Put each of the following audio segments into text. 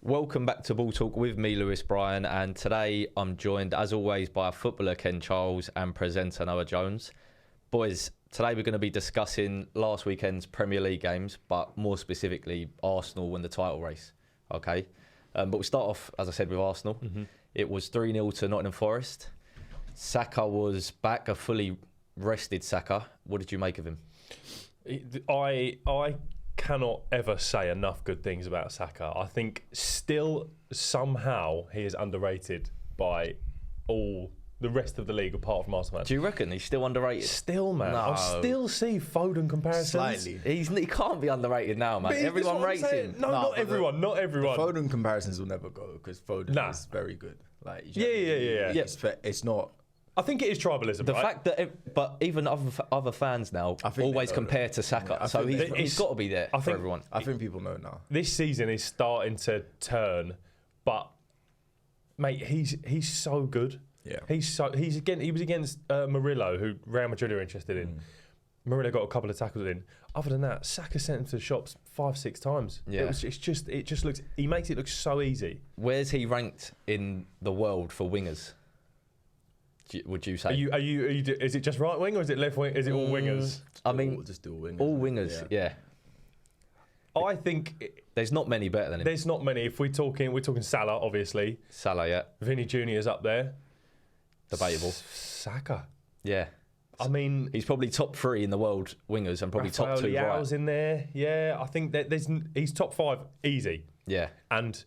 Welcome back to Ball Talk with me, Lewis Bryon, and today I'm joined, as always, by footballer Ken Charles and presenter Noah Jones. Boys, today we're going to be discussing last weekend's Premier League games, but more specifically, Arsenal win the title race. Okay, but we'll start off, as I said, with Arsenal. It was 3-0 to Nottingham Forest. Saka was back, a fully rested Saka. What did you make of him? I cannot ever say enough good things about Saka. I think still somehow he is underrated by all the rest of the league apart from Arsenal. Do you reckon he's still underrated? Still, man. No. I still see Foden comparisons. Slightly. He can't be underrated now, man. Everyone rates him. No, not everyone. Not everyone. The Foden comparisons will never go because Foden is very good. Like, Yeah. It's not. I think it is tribalism. The right? fact that, but even other fans now always compare to Saka, Yeah, so think he's got to be there for everyone. I think people know now. This season is starting to turn, but mate, he's so good. Yeah. He was against Murillo, who Real Madrid are interested in. Murillo got a couple of tackles in. Other than that, Saka sent him to the shops 5-6 times. Yeah. It just looks. He makes it look so easy. Where's he ranked in the world for wingers? Would you say? Are you? Is it just right wing or is it left wing? Is it all wingers? I mean, just all wingers. all wingers. Yeah. I think There's not many better than him. there's not many. If we're talking Salah, obviously. Salah, yeah, Vinny Junior's up there. debatable. Saka. Yeah. I mean, He's probably top 3 in the world wingers and probably top 2 right. Leao's in there. Yeah, I think that he's top 5 easy. Yeah. And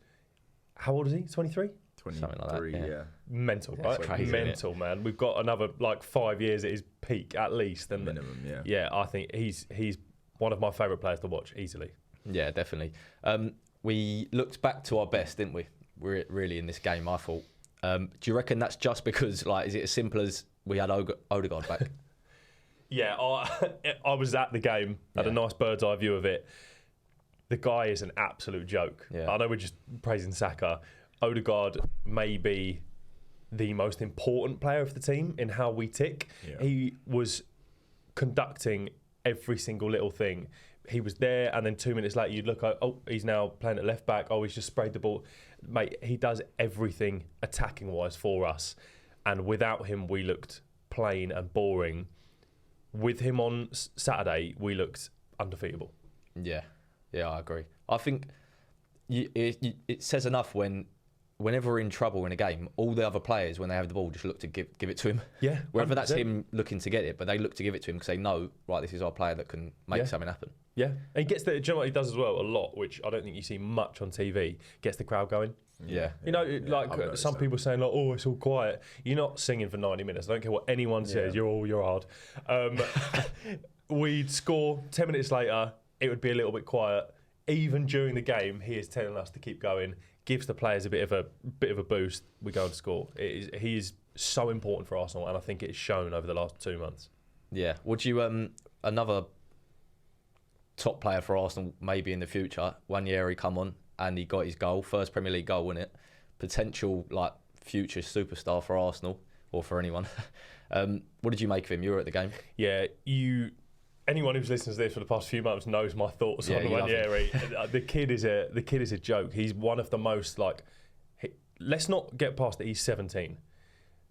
how old is he? 23? 23, Something like that, yeah. Mental, That's right? crazy, Mental, man. We've got another 5 years at his peak at least. And Minimum, yeah. Yeah, I think he's one of my favourite players to watch easily. Yeah, definitely. We looked back to our best, didn't we? We're really in this game, I thought. Do you reckon that's just because, is it as simple as we had Odegaard back? Yeah, I was at the game, had a nice bird's eye view of it. The guy is an absolute joke. Yeah. I know we're just praising Saka. Odegaard may be the most important player of the team in how we tick. Yeah. He was conducting every single little thing. He was there, and then 2 minutes later, you'd look at, he's now playing at left back. Oh, he's just sprayed the ball. Mate, he does everything attacking-wise for us. And without him, we looked plain and boring. With him on Saturday, we looked undefeatable. Yeah, I agree. I think it says enough whenever we're in trouble in a game, all the other players, when they have the ball, just look to give it to him. Yeah, Whether that's 100%. him looking to get it, but they look to give it to him because they know, right, this is our player that can make something happen. Yeah, and he gets do you know what he does as well a lot, which I don't think you see much on TV. Gets the crowd going. Yeah. You know, I've noticed some that. people saying like, "Oh, it's all quiet." You're not singing for 90 minutes. I don't care what anyone says. You're hard. We'd score 10 minutes later. It would be a little bit quiet. Even during the game, he is telling us to keep going. Gives the players a bit of a boost. We go and score. He is so important for Arsenal, and I think it's shown over the last 2 months. Yeah. Would you another top player for Arsenal maybe in the future? One year he come on and he got his goal, first Premier League goal, wasn't it? Potential future superstar for Arsenal or for anyone. What did you make of him? You were at the game. Yeah, anyone who's listened to this for the past few months knows my thoughts on Wanyeri. The kid is a joke. He's one of the most let's not get past that he's 17.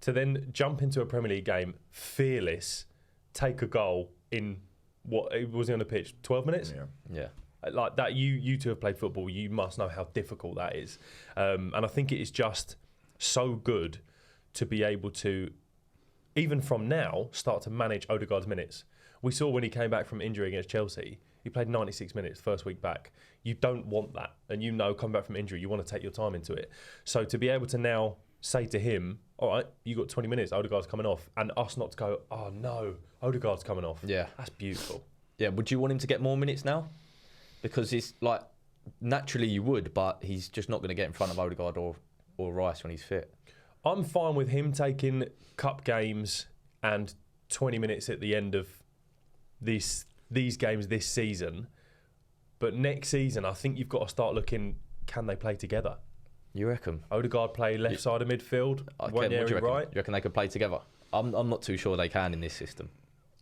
To then jump into a Premier League game, fearless, take a goal in what was he on the pitch? 12 minutes. Yeah. Like that, you two have played football. You must know how difficult that is, and I think it is just so good to be able to, even from now, start to manage Odegaard's minutes. We saw when he came back from injury against Chelsea, he played 96 minutes first week back. You don't want that, and coming back from injury, you want to take your time into it. So to be able to now say to him, "All right, you got 20 minutes. Odegaard's coming off," and us not to go, "Oh no, Odegaard's coming off." Yeah, that's beautiful. Yeah, would you want him to get more minutes now? Because it's naturally you would, but he's just not going to get in front of Odegaard or Rice when he's fit. I'm fine with him taking cup games and 20 minutes at the end of these games this season. But next season, I think you've got to start looking, can they play together? You reckon? Odegaard play left side of midfield, Wanyeri right? You reckon they could play together? I'm not too sure they can in this system.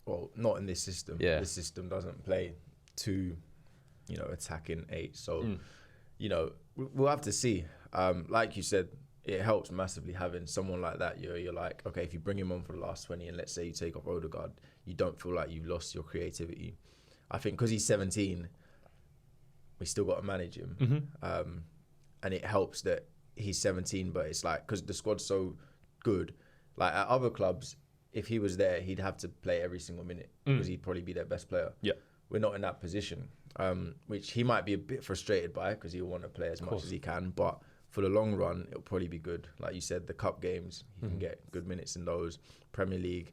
Well, not in this system. Yeah. This system doesn't play to, attacking 8. So, We'll have to see. Like you said, it helps massively having someone like that. You're like, okay, if you bring him on for the last 20 and let's say you take off Odegaard, you don't feel like you've lost your creativity. I think because he's 17, we still got to manage him. And it helps that he's 17, but it's like, because the squad's so good, like at other clubs, if he was there, he'd have to play every single minute because he'd probably be their best player. Yeah. We're not in that position, which he might be a bit frustrated by because he'll want to play as much as he can. But for the long run, it'll probably be good. Like you said, the cup games, he can get good minutes in those. Premier League,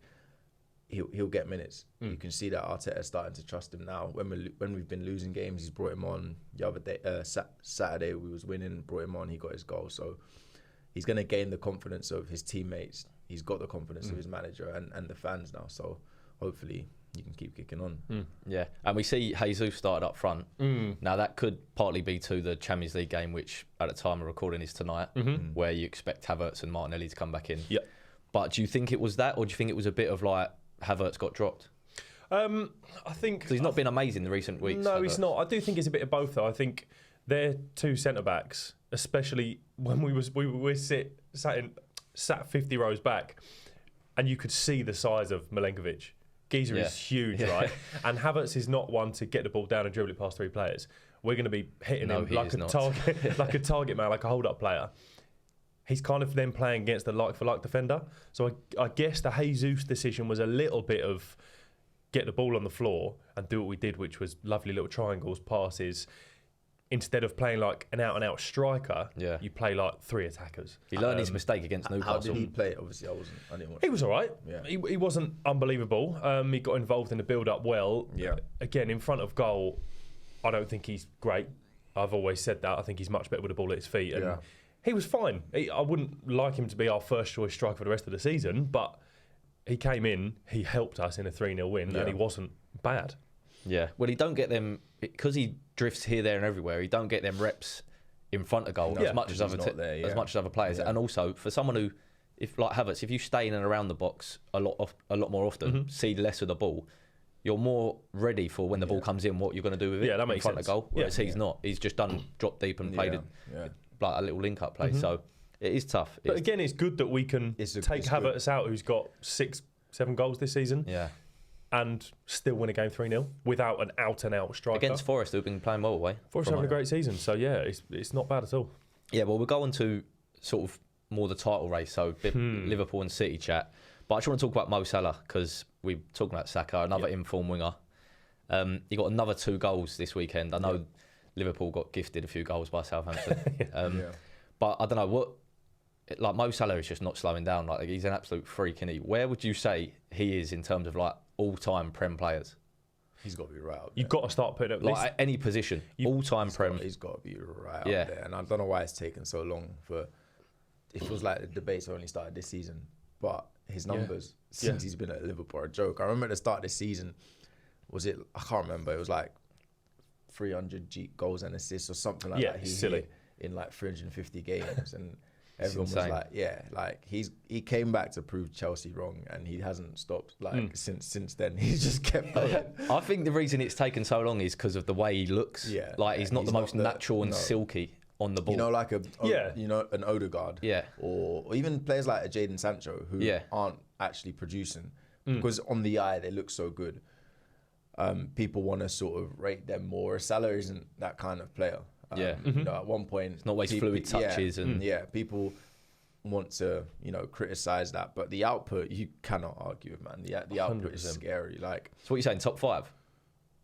he'll get minutes. You can see that Arteta's starting to trust him now. When we've been losing games, he's brought him on. The other day, Saturday, we was winning, brought him on, he got his goal. So he's going to gain the confidence of his teammates. He's got the confidence of his manager and the fans now. So hopefully you can keep kicking on. Yeah, and we see Jesus started up front. Now that could partly be to the Champions League game, which at the time of recording is tonight, where you expect Havertz and Martinelli to come back in. Yeah. But do you think it was that, or do you think it was a bit of like Havertz got dropped? I think... Because he's not been amazing in the recent weeks. No, he's not. I do think it's a bit of both, though. I think they're two centre-backs, especially when we were sat 50 rows back, and you could see the size of Milenkovic. Geezer is huge, right? And Havertz is not one to get the ball down and dribble it past three players. We're going to be hitting him like a target, like a target man, like a hold-up player. He's kind of then playing against the like-for-like defender. So I guess the Jesus decision was a little bit of get the ball on the floor and do what we did, which was lovely little triangles, passes. Instead of playing like an out-and-out striker, you play like three attackers. He learned his mistake against Newcastle. How did he play? Obviously, I didn't watch. He was all right. Yeah. He wasn't unbelievable. He got involved in the build-up well. Yeah. Again, in front of goal, I don't think he's great. I've always said that. I think he's much better with the ball at his feet. And he was fine. I wouldn't like him to be our first-choice striker for the rest of the season, but he came in, he helped us in a 3-0 win, and he wasn't bad. Yeah. Well, he don't get them... Because he drifts here, there and everywhere, he don't get them reps in front of goal as much as other players. And also, for someone who, if like Havertz, if you stay in and around the box a lot more often, see less of the ball, you're more ready for when the ball comes in, what you're going to do with it that in makes front sense. of goal. Whereas he's not. He's just done drop deep and played like a little link-up play. So it is tough. But again, it's good that we can take Havertz out, who's got 6-7 goals this season. Yeah. And still win a game 3-0 without an out-and-out striker. Against Forest, who've been playing well away. Forest having a great season, so it's not bad at all. Yeah, well, we'll go on to sort of more the title race, so a bit Liverpool and City chat. But I just want to talk about Mo Salah, because we're talking about Saka, another informed winger. He got another 2 goals this weekend. I know Liverpool got gifted a few goals by Southampton. But I don't know, like Mo Salah is just not slowing down. Like he's an absolute freak, isn't he? Where would you say he is in terms of like all-time Prem players? He's got to be right up there. You've got to start putting up like at any position, all-time Prem. He's got to be right up there. And I don't know why it's taken so long for... It feels like the debates only started this season, but his numbers since he's been at Liverpool are a joke. I remember at the start of this season, I can't remember, it was like 300 goals and assists or something like that. Silly. In like 350 games, and everyone was like, he came back to prove Chelsea wrong, and he hasn't stopped since then. He's just kept going. I think the reason it's taken so long is because of the way he looks. He's not the most natural and silky on the ball. You know, like an Odegaard. Or even players like a Jadon Sancho who aren't actually producing because on the eye they look so good. People want to sort of rate them more. Salah isn't that kind of player. You know, at one point, it's not always fluid touches and people want to criticize that, but the output you cannot argue with, man. The output is scary. Like, so what are you saying? Top 5?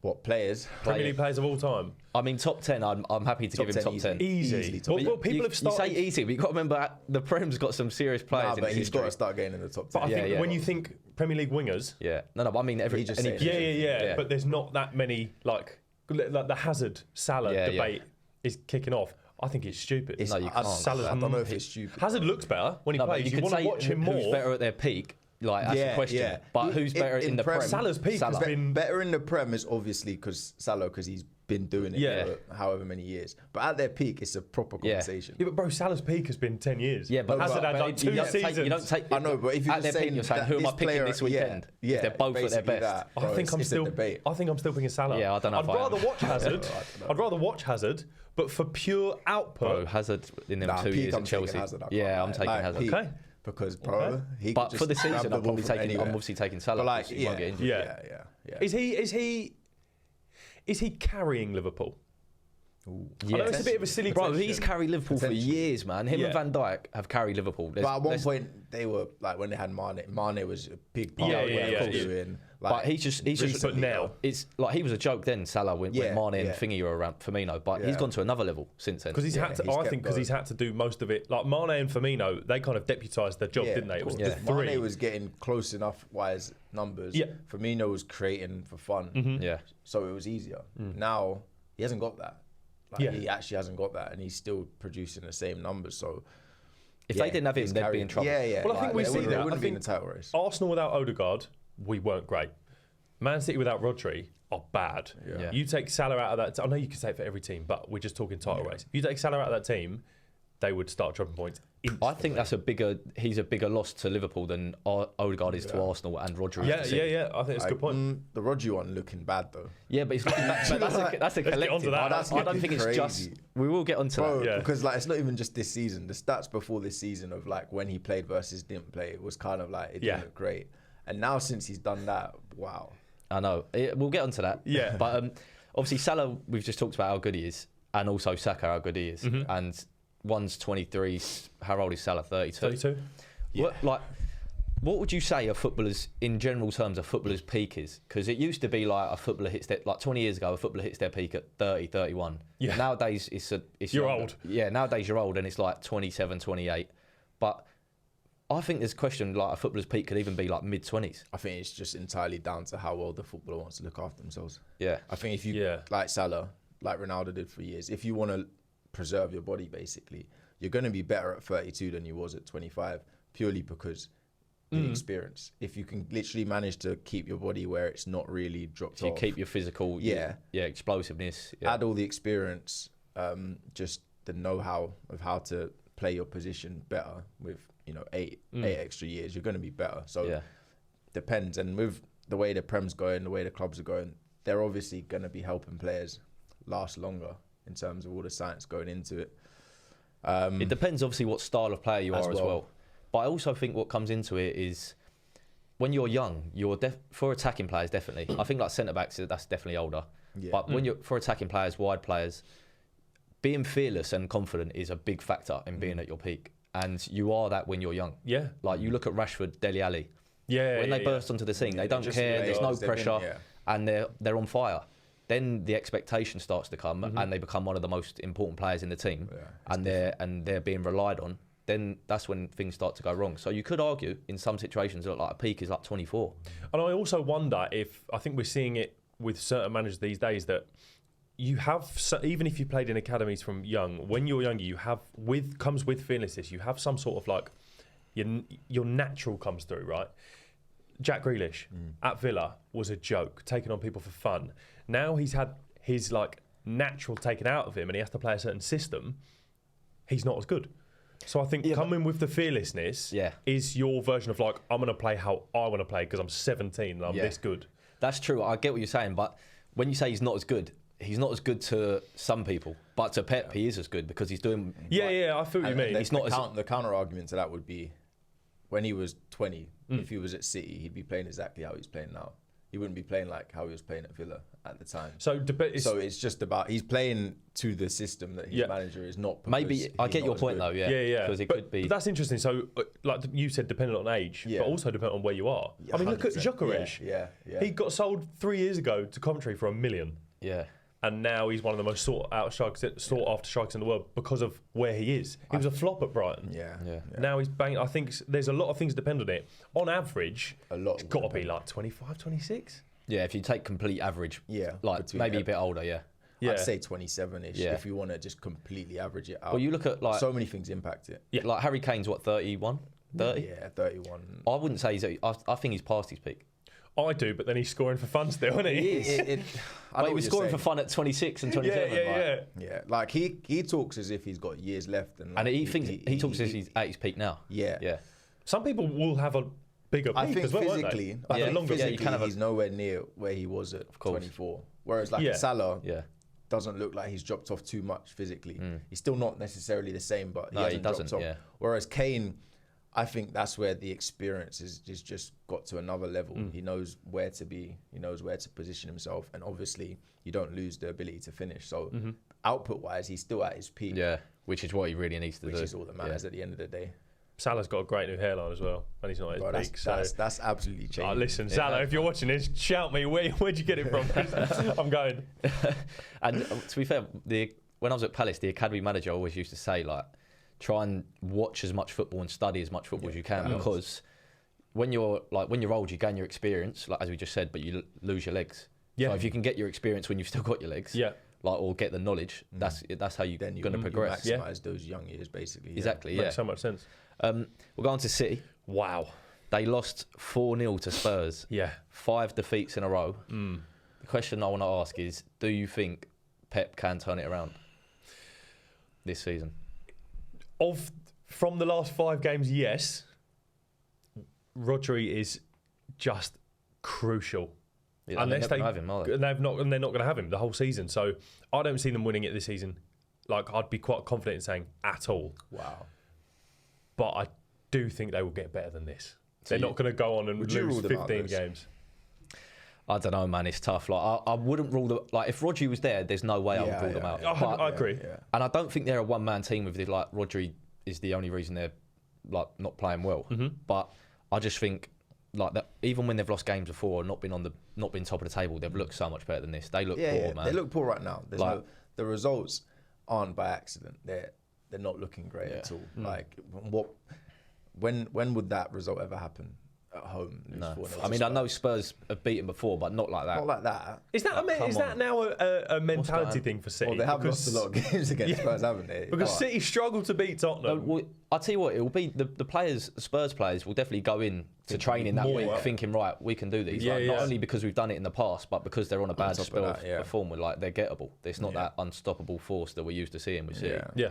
What players? Premier League players of all time. I mean, top 10. I'm happy to give him top 10. Easy. Well, people have started. You say easy, but you've got to remember the Prem's got some serious players. But he's got to start getting in the top 10. But I think when you think Premier League wingers, but I mean any position. But there's not that many like the Hazard Salah debate is kicking off. I think it's stupid. No, you can't. I don't know if it's stupid. Hazard looks better when he plays. You want to watch him more. Who's better at their peak? Like, that's the question. But who's better in the Prem? Salah's peak has been better in the Prem is obviously because he's been doing it for however many years. But at their peak, it's a proper conversation. Yeah, but bro, Salah's peak has been 10 years. Yeah, but Hazard had like 2 seasons. You don't take. I know, but if you're at their peak, you're saying, who am I picking this weekend? Yeah, if they're both at their best. That, bro, I think I'm still picking Salah. Yeah, I don't know. I'd rather watch Hazard. I'd rather watch Hazard, but for pure output. Bro, Hazard in them 2 years at Chelsea. I'm taking Hazard. Okay. Because he but could for the just grab season, the I'm ball probably from taking. anywhere. I'm obviously taking Salah. But like, because he won't get injured. Yeah. Is he carrying Liverpool? Yeah. I know it's a bit of a silly Bro, question. he's carried Liverpool for years, man. Him and Van Dijk have carried Liverpool. But at one point, they were like when they had Mane was a big part of what they were doing. But he's just. But now it's like he was a joke then. Salah when Mane and Thingy were around Firmino, but he's gone to another level since then. Because he's had to. I think because he's had to do most of it. Like Mane and Firmino, they kind of deputised their job, didn't they? It was the three. Mane was getting close enough wise numbers. Yeah. Firmino was creating for fun. Yeah. So it was easier. Now he hasn't got that. He actually hasn't got that, and he's still producing the same numbers. So if they didn't have him, they'd be in trouble. Yeah. Well, I think we see that. They wouldn't be in the title race. Arsenal without Odegaard, we weren't great. Man City without Rodri are bad. Yeah. You take Salah out of that. I know you can say it for every team, but we're just talking title race. If you take Salah out of that team, they would start dropping points instantly. I think he's a bigger loss to Liverpool than Odegaard is to Arsenal and Rodri. Yeah. I think it's a good point. The Rodri one looking bad though. Yeah, but it's looking bad. But that's a collective. I don't think it's just. We will get onto that. Yeah. Because like it's not even just this season. The stats before this season of like when he played versus didn't play, it was kind of like it didn't look great. And now since he's done that, wow. I know. We'll get onto that. Yeah. But obviously Salah, we've just talked about how good he is, and also Saka how good he is, and. One's 23. How old is Salah? 32. 32. Yeah. What would you say a footballer's, in general terms, a footballer's peak is? Because it used to be like a footballer hits their, like 20 years ago, a footballer hits their peak at 30, 31. Yeah. Nowadays, it's you're younger. old. Yeah, nowadays you're old and it's like 27, 28. But I think there's a question, like a footballer's peak could even be like mid-20s. I think it's just entirely down to how well the footballer wants to look after themselves. Yeah. I think if you, like Salah, like Ronaldo did for years, if you want to preserve your body, basically, you're going to be better at 32 than you was at 25, purely because the experience. If you can literally manage to keep your body where it's not really dropped off. You keep your physical, explosiveness. Add all the experience, just the know-how of how to play your position better with, 8 extra years, you're going to be better. So depends. And with the way the Prem's going, the way the clubs are going, they're obviously going to be helping players last longer in terms of all the science going into it. It depends, obviously, what style of player you are as well. But I also think what comes into it is when you're young, for attacking players, definitely. I think like centre backs, that's definitely older. Yeah. But when you're for attacking players, wide players, being fearless and confident is a big factor in being at your peak. And you are that when you're young. Yeah. Like you look at Rashford, Dele Alli. Yeah. When they burst onto the scene, they don't care. There's no pressure, and they're on fire. Then the expectation starts to come, and they become one of the most important players in the team, and they're being relied on. Then that's when things start to go wrong. So you could argue in some situations that like a peak is like 24. And I also wonder if, I think we're seeing it with certain managers these days, that you have, even if you played in academies from young, when you're younger, you have comes with fearlessness. You have some sort of like your natural comes through, right? Jack Grealish at Villa was a joke, taking on people for fun. Now he's had his like natural taken out of him, and he has to play a certain system. He's not as good. So I think coming with the fearlessness is your version of like, I'm going to play how I want to play because I'm 17 and I'm this good. That's true. I get what you're saying, but when you say he's not as good to some people, but to Pep he is as good because he's doing. I feel what you mean. The counter argument to that would be when he was 20, if he was at City, he'd be playing exactly how he's playing now. He wouldn't be playing like how he was playing at Villa at the time. So it's just about he's playing to the system that his manager is not. Maybe I get your point though. Yeah. Because it could be. But that's interesting. So, like you said, dependent on age, but also dependent on where you are. I mean, look at Gyökeres. Yeah. He got sold 3 years ago to Coventry for $1 million. Yeah. And now he's one of the most sought after strikers in the world because of where he is. He was a flop at Brighton. Yeah. Now he's banging. I think there's a lot of things depend on it. On average, it's got to be like 25, 26. Yeah, if you take complete average. Yeah. Like maybe a bit older, yeah. I'd say 27-ish if you want to just completely average it out. Well, you look at like... So many things impact it. Yeah. Like Harry Kane's what, 31? 30? Yeah, 31. I wouldn't say I think he's past his peak. I do, but then he's scoring for fun still, isn't he? But he was scoring for fun at 26 and 27. Yeah. Like he talks as if he's got years left, and he thinks he talks as if he's at his peak now. Yeah. Some people will have a bigger peak as well, physically, won't they? physically, he's nowhere near where he was at 24. Whereas Salah doesn't look like he's dropped off too much physically. He's still not necessarily the same, but he hasn't dropped off. Yeah. Whereas Kane, I think that's where the experience is just got to another level. He knows where to be. He knows where to position himself. And obviously, you don't lose the ability to finish. So output-wise, he's still at his peak. Yeah, which is what he really needs to do. Which is all that matters at the end of the day. Salah's got a great new hairline as well, and he's not at his peak. That's absolutely changed. Listen, Salah, if you're watching this, shout me. Where'd you get it from? I'm going. And to be fair, when I was at Palace, the academy manager always used to say, like, try and watch as much football and study as much football as you can, because when you're old, you gain your experience, like as we just said, but you lose your legs. Yeah. So if you can get your experience when you've still got your legs, or get the knowledge, that's how you're going to progress. You maximise those young years, basically. Exactly. Makes so much sense. We'll go on to City. Wow. They lost 4-0 to Spurs. 5 defeats in a row. The question I want to ask is, do you think Pep can turn it around this season? From the last 5 games, yes. Rodri is just crucial. Yeah, unless they have him, are they? And they're not going to have him the whole season. So I don't see them winning it this season. Like, I'd be quite confident in saying at all. Wow. But I do think they will get better than this. They're not going to go on and lose 15 games. I don't know, man. It's tough. Like, I wouldn't rule them. Like, if Rodri was there, there's no way I would rule them out. I agree. And I don't think they're a one-man team with it. Like, Rodri is the only reason they're like not playing well. But I just think like that. Even when they've lost games before, or not been top of the table, they've looked so much better than this. They look poor, man. They look poor right now. The results aren't by accident. They're not looking great at all. Like when would that result ever happen? At home. No. I mean, I know Spurs have beaten before, but not like that. Not like that. Is that now a mentality thing for City? Well, they have lost a lot of games against Spurs, haven't they? Because City struggled to beat Tottenham. Well, I'll tell you what, it will be the players, Spurs players, will definitely go in to training that week thinking, right, we can do these. Not only because we've done it in the past, but because they're on a bad spell of form. They're gettable. It's not that unstoppable force that we're used to seeing with City.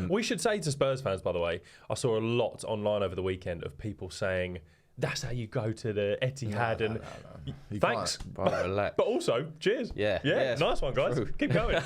We should say to Spurs fans, by the way, I saw a lot online over the weekend of people saying, that's how you go to the Etihad thanks. But also, cheers. Yeah, nice one, guys. True. Keep going.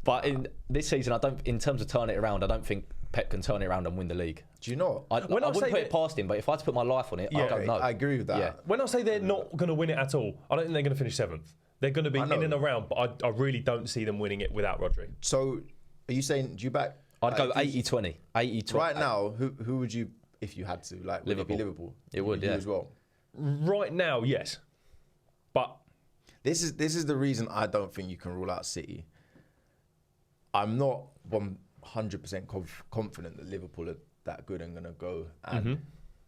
But in this season, in terms of turning it around, I don't think Pep can turn it around and win the league. Do you know? I wouldn't put it past him, but if I had to put my life on it, I don't know. I agree with that. Yeah. When I say they're not going to win it at all, I don't think they're going to finish 7th. They're going to be in and around, but I really don't see them winning it without Rodri. So, are you saying, do you back? I'd go 80-20. 80-20. Right now, who would you, if you had to, like, would Liverpool. It be Liverpool? It would, as well. Right now, yes. But this is the reason I don't think you can rule out City. I'm not 100% confident that Liverpool are that good and going to go and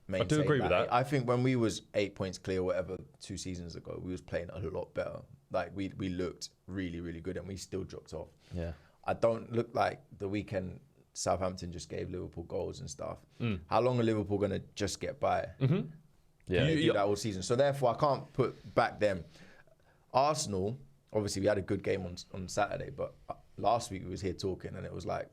maintain. I do agree with that. I think when we was 8 points clear, or whatever, 2 seasons ago, we was playing a lot better. Like we looked really, really good, and we still dropped off. Yeah. I don't look like the weekend Southampton just gave Liverpool goals and stuff. How long are Liverpool going to just get by? Yeah, they do that all season. So therefore, I can't put back them. Arsenal, obviously, we had a good game on Saturday, but last week we was here talking, and it was like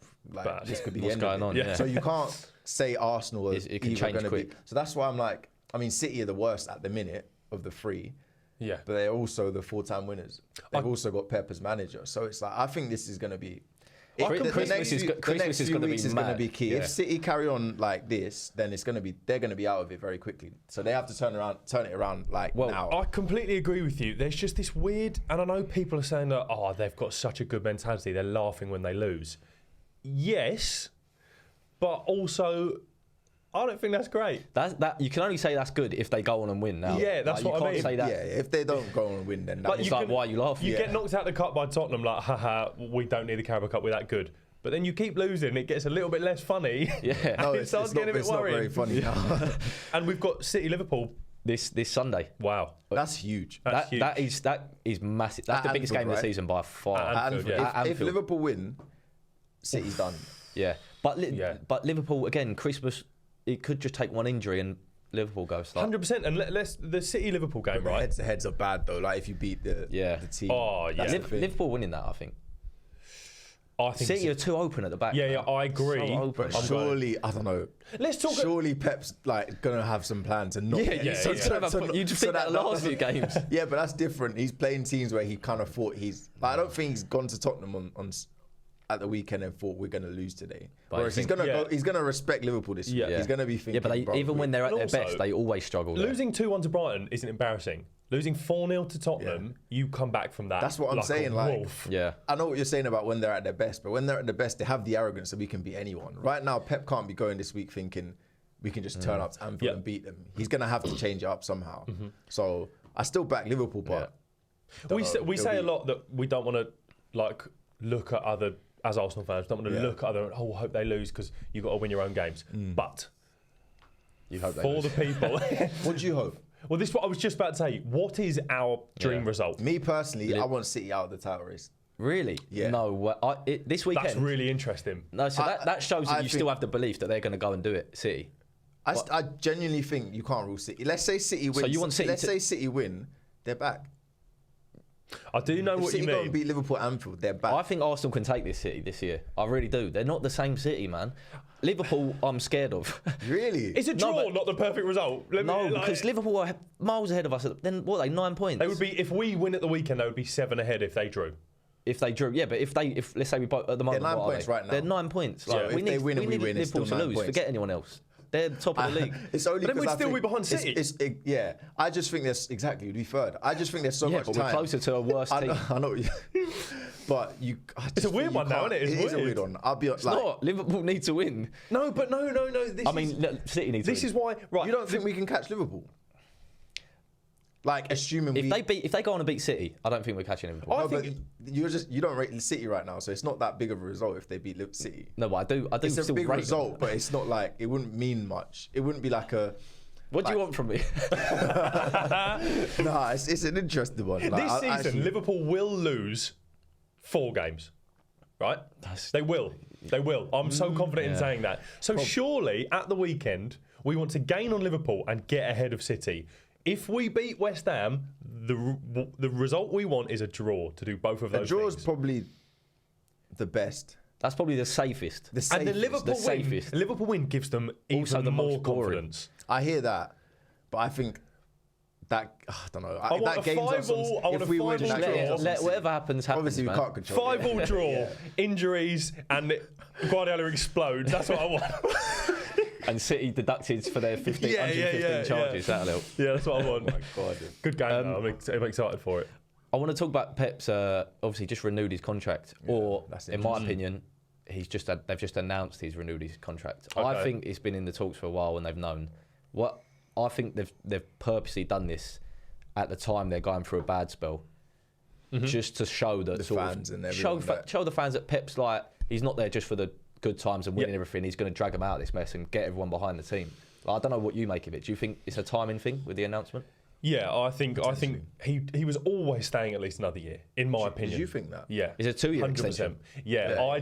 this could be the end of it. So you can't say Arsenal is it can change quick. So that's why I'm like, I mean, City are the worst at the minute of the 3. Yeah. But they're also the 4-time winners. They've also got Pep as manager. So it's like, I think this is going to be... Christmas is going to be key. If City carry on like this, then they're going to be out of it very quickly. So they have to turn it around now. I completely agree with you. There's just this weird, and I know people are saying that, they've got such a good mentality. They're laughing when they lose. Yes, but also, I don't think that's great. That you can only say that's good if they go on and win now. Yeah, that's what I mean. You can't say that. Yeah, if they don't go on and win, then it's like, why are you laughing? You get knocked out the cup by Tottenham, like, haha, we don't need the Carabao Cup, we're that good. But then you keep losing, it gets a little bit less funny. Yeah. No, it starts getting a bit worrying. It's not very funny now. And we've got City Liverpool this Sunday. Wow. That's huge. That's huge. That is massive. That's the biggest game of the season by far. If Liverpool win, City's done. Yeah. But Liverpool, again, Christmas, it could just take one injury and Liverpool go start. 100%. And let's the City Liverpool game, right? Heads to heads are bad though. Like if you beat the team. Oh yeah. Liverpool winning that, I think. I think City are too open at the back. Yeah, I agree. So open. But surely, I don't know. Let's talk. Surely Pep's like gonna have some plan to not. You just think that last few games. Yeah, but that's different. He's playing teams where he kind of thought I don't think he's gone to Tottenham on at the weekend and thought we're going to lose today. But whereas he's going to respect Liverpool this year. He's going to be thinking. Yeah, but even when they're at their best, they always struggle. Losing 2-1 to Brighton isn't embarrassing. Losing 4-0 to Tottenham, you come back from that. That's what I'm saying. Like, yeah, I know what you're saying about when they're at their best, but when they're at their best, they have the arrogance that we can beat anyone. Right now, Pep can't be going this week thinking we can just turn up to Anfield and beat them. He's going to have to change it up somehow. So I still back Liverpool, but we say a lot that we don't want to like look at other. As Arsenal fans, don't want to look at other. Oh, hope they lose because you've got to win your own games. But you hope for the people, what do you hope? Well, this is what I was just about to say. What is our dream result? Me personally, I want City out of the title race. Really? Yeah. No, this weekend. That's really interesting. No, so that shows that you still have the belief that they're going to go and do it, City. I genuinely think you can't rule City. Let's say City win. So you want City? Let's say City win. They're back. I do know what City you mean. Go and beat Liverpool at Anfield. They're back. I think Arsenal can take this City this year. I really do. They're not the same City, man. Liverpool, I'm scared of. Really? It's a draw, not the perfect result. Because Liverpool are miles ahead of us. Then what are they? 9 points. They would be if we win at the weekend. They would be 7 ahead if they drew. If they drew, yeah, but if let's say we both at the moment, they're 9 points right now. They're 9 points. Like, if they win and we win, it's still 9 lose. points. Forget anyone else. They're top of the league. It's only but then we'd still be behind City. Yeah, I just think there's we'd be third. I just think there's so much but time. We're closer to a worse team. I know. But it's a weird one now, isn't it? It is a weird one. I'll be it's not. Liverpool need to win. No. City need to win. This is why. Right. You don't think we can catch Liverpool? Like assuming if they go on and beat City, I don't think we're catching Liverpool. No, but you don't rate City right now, so it's not that big of a result if they beat City. No, but I do. It's still a big rate result, them. but it's not like it wouldn't mean much. It wouldn't be like a. What do you want from me? Nah, it's an interesting one. This season, Liverpool will lose 4 games, right? They will. I'm so confident in saying that. So surely at the weekend we want to gain on Liverpool and get ahead of City. If we beat West Ham, the result we want is a draw to do both of those. A draw is things. probably the best. That's probably the safest. And the Liverpool win gives them even more confidence. I hear that, but I think that I don't know. I want a 5-5 if we win, let whatever happens. Obviously, we can't control 5-5 draw, injuries, and Guardiola explodes. That's what I want. And City deducted for their 115 charges. That'll help. Yeah, that's what I want. Oh my God. Good game. I'm excited for it. I want to talk about Pep's. Obviously, just renewed his contract, or in my opinion, they've just announced he's renewed his contract. Okay. I think it's been in the talks for a while, and they've known. What I think they've purposely done this at the time they're going through a bad spell, just to show that the fans and show the fans that Pep's like he's not there just for the good times and winning everything. He's going to drag them out of this mess and get everyone behind the team. Like, I don't know what you make of it. Do you think it's a timing thing with the announcement? Yeah, I think he was always staying at least another year, in my opinion. Did you think that? Yeah, it's a 2-year extension. Yeah,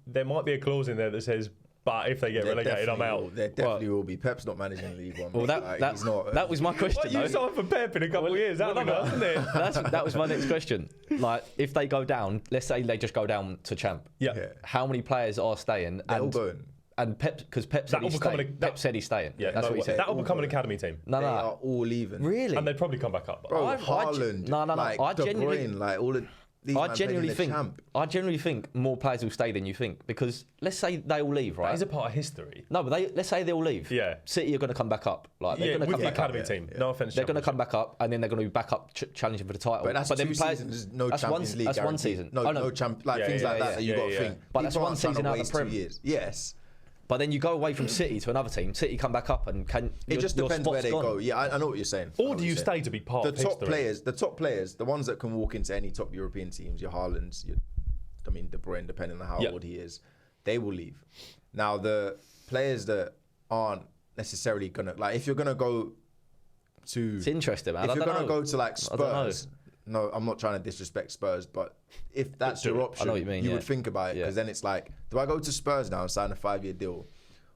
there might be a clause in there that says, but if they get relegated, I'm out. There definitely will be. Pep's not managing League One. Well, that was my question. You signed for Pep in a couple of years, haven't you? Isn't it? That was my next question. Like, if they go down, let's say they just go down to champ. Yeah. How many players are staying? They're all going. And Pep, because Pep said he's staying. Pep said he's staying. Yeah, that's what he said. That will become an academy team. No, they are all leaving. Really? And they'd probably come back up. Bro, Haaland. No. Like, I De genuinely, Bruyne, like all of these I genuinely think more players will stay than you think, because let's say they all leave, right? That is a part of history. No, but let's say they all leave. Yeah. City are going to come back up. Like they're going to come with the back academy up. team. No offense. They're going to come back up, and then they're going to be back up challenging for the title. But that's then 2 seasons. No Champions League. That's one season. No things like that you got to think. But that's one season out of the Prem. Yes. But then you go away from City to another team. City come back up, and it just depends where they go. Yeah, I know what you're saying. Or do you stay to be part of history? The top players, the ones that can walk into any top European teams, your Haalands, De Bruyne, depending on how old he is, they will leave. Now, the players that aren't necessarily gonna, like, if you're gonna go to, it's interesting, man. If you're gonna go to like Spurs, no, I'm not trying to disrespect Spurs, but if that's your option, you would think about it, because then it's like, do I go to Spurs now and sign a 5-year deal,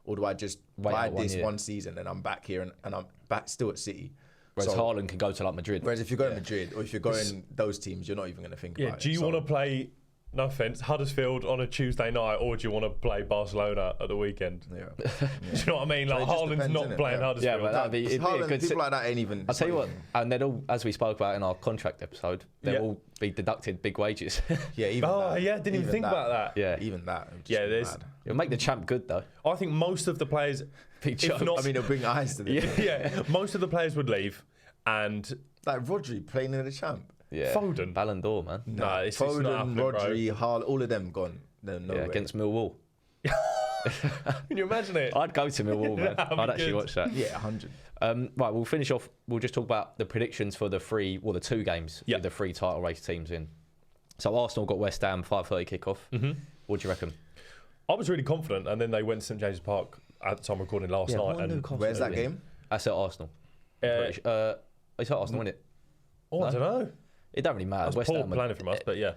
or do I just Wait buy out 1 this year. one season and I'm back here and I'm back still at City? Whereas So- Haaland can go to like Madrid. Whereas if you're going Madrid or if you're going those teams, you're not even going to think Yeah. about it. Do you So- want to play? No offense, Huddersfield on a Tuesday night, or do you want to play Barcelona at the weekend? Yeah. Do you know what I mean? Like it just Haaland's depends, not innit? playing Yeah. Huddersfield. Yeah, but that'd be, it'd be a Haaland, good. people like that ain't even. I'll tell you what, and they'll all, as we spoke about in our contract episode, they'll Yeah. all be deducted big wages. Yeah, even Oh that. yeah, didn't even think about that. Yeah, Even that. would just Yeah, be there's- mad. it'll make the champ good though. I think most of the players, Big if job. not, I mean, it'll bring eyes to the yeah, most of the players would leave, and like Rodri playing in the champ. Yeah, Foden. Ballon d'Or, man. No, it's not Foden, happening, bro. Rodri, Haaland, all of them gone. They're Yeah, nowhere. against Millwall. Can you imagine it? I'd go to Millwall, man. That'd be I'd actually good. watch that. Yeah, 100. Right, we'll finish off. We'll just talk about the predictions for the the 2 games Yeah. with the 3 title race teams in. So Arsenal got West Ham 5:30 kickoff. Mm-hmm. What do you reckon? I was really confident, and then they went to St James's Park at the time of recording last night. And Where's that game? That's at Arsenal. It's at Arsenal, isn't it? oh, I don't know. It don't really matter. That's West poor Ham. planning from us, but yeah.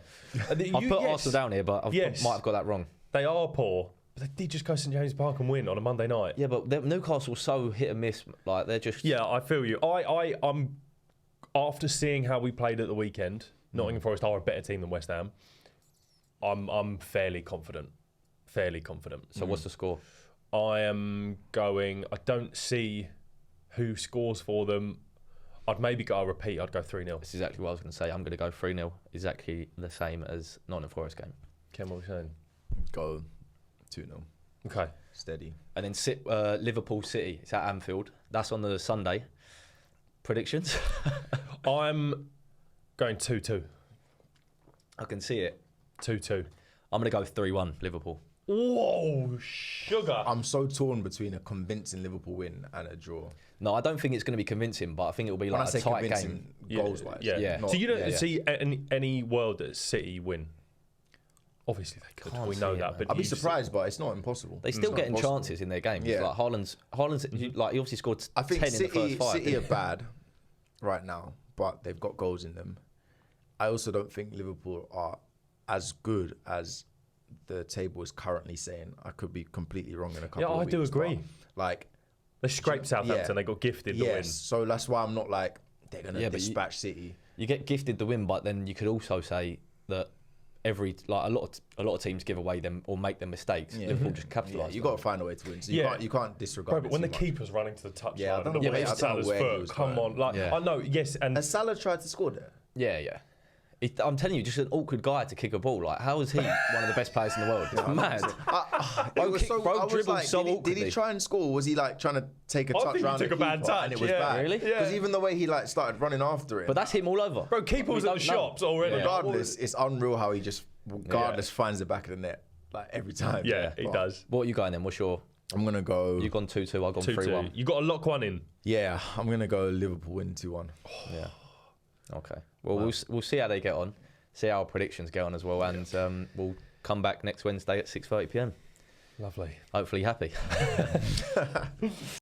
I put Arsenal down here, but I Yes. might have got that wrong. They are poor, but they did just go to St James's Park and win on a Monday night. Yeah, but Newcastle's so hit and miss. Like they're just. Yeah, I feel you. I'm after seeing how we played at the weekend. Nottingham Forest are a better team than West Ham. I'm fairly confident. Fairly confident. So what's the score? I am going. I don't see who scores for them. I'd maybe go a repeat. I'd go 3-0. That's exactly what I was going to say. I'm going to go 3-0. Exactly the same as Nottingham Forest game. Ken, what are we saying? Go 2-0. Okay. Steady. And then Liverpool City. It's at Anfield. That's on the Sunday. Predictions? I'm going 2-2. I can see it. 2-2. I'm going to go 3-1 Liverpool. Whoa, sugar. I'm so torn between a convincing Liverpool win and a draw. No, I don't think it's going to be convincing, but I think it will be When I like say a tight convincing, game. goals-wise. Yeah. Yeah. So you don't yeah. see any world that City win? Obviously they could. Can't We see know it, that. man. But I'd be you see- surprised, but it's not impossible. They still It's getting not impossible. chances in their games. Yeah. Like Haaland's like he obviously scored I think 10 in the City, first 5. City are bad right now, but they've got goals in them. I also don't think Liverpool are as good as the table is currently saying. I could be completely wrong in a couple Yeah, of I weeks. do agree. but, like, They scraped Southampton. Yeah. They got gifted the yes, so that's why I'm not like they're gonna Yeah, but dispatch City. You get gifted the win, but then you could also say that a lot of teams give away them or make them mistakes. Yeah. Liverpool just Yeah, capitalise. you got to find a way to win. So Yeah. you can't disregard. win. it Bro, but when the too much. keeper's running to the touchline, Yeah, I don't know and where- it's I don't know Salah's where he foot. was Come going. on, like Yeah. I know, yes, and Has Salah tried to score there? Yeah. I'm telling you, just an awkward guy to kick a ball. Like, how is he one of the best players in the world? It's mad. It was kick- so, bro I was dribbled like, so did he awkwardly. try and score? Or was he like trying to take a I touch think he round took the a bad keeper touch, and it was yeah. bad? Really? Because Yeah. even the way he like started running after him. But that's him all over. bro, keeper was We at the don't know. shops already. regardless, it's unreal how he just regardless finds the back of the net like every time. Yeah, he But does. What are you going then? What's your? I'm gonna go. You've gone 2-2. I've gone 2-2. 3-1. You got to lock one in. Yeah, I'm gonna go Liverpool win 2-1. Yeah. Okay. Well, we'll see how they get on. See how our predictions get on as well, and we'll come back next Wednesday at 6:30 p.m. Lovely. Hopefully happy.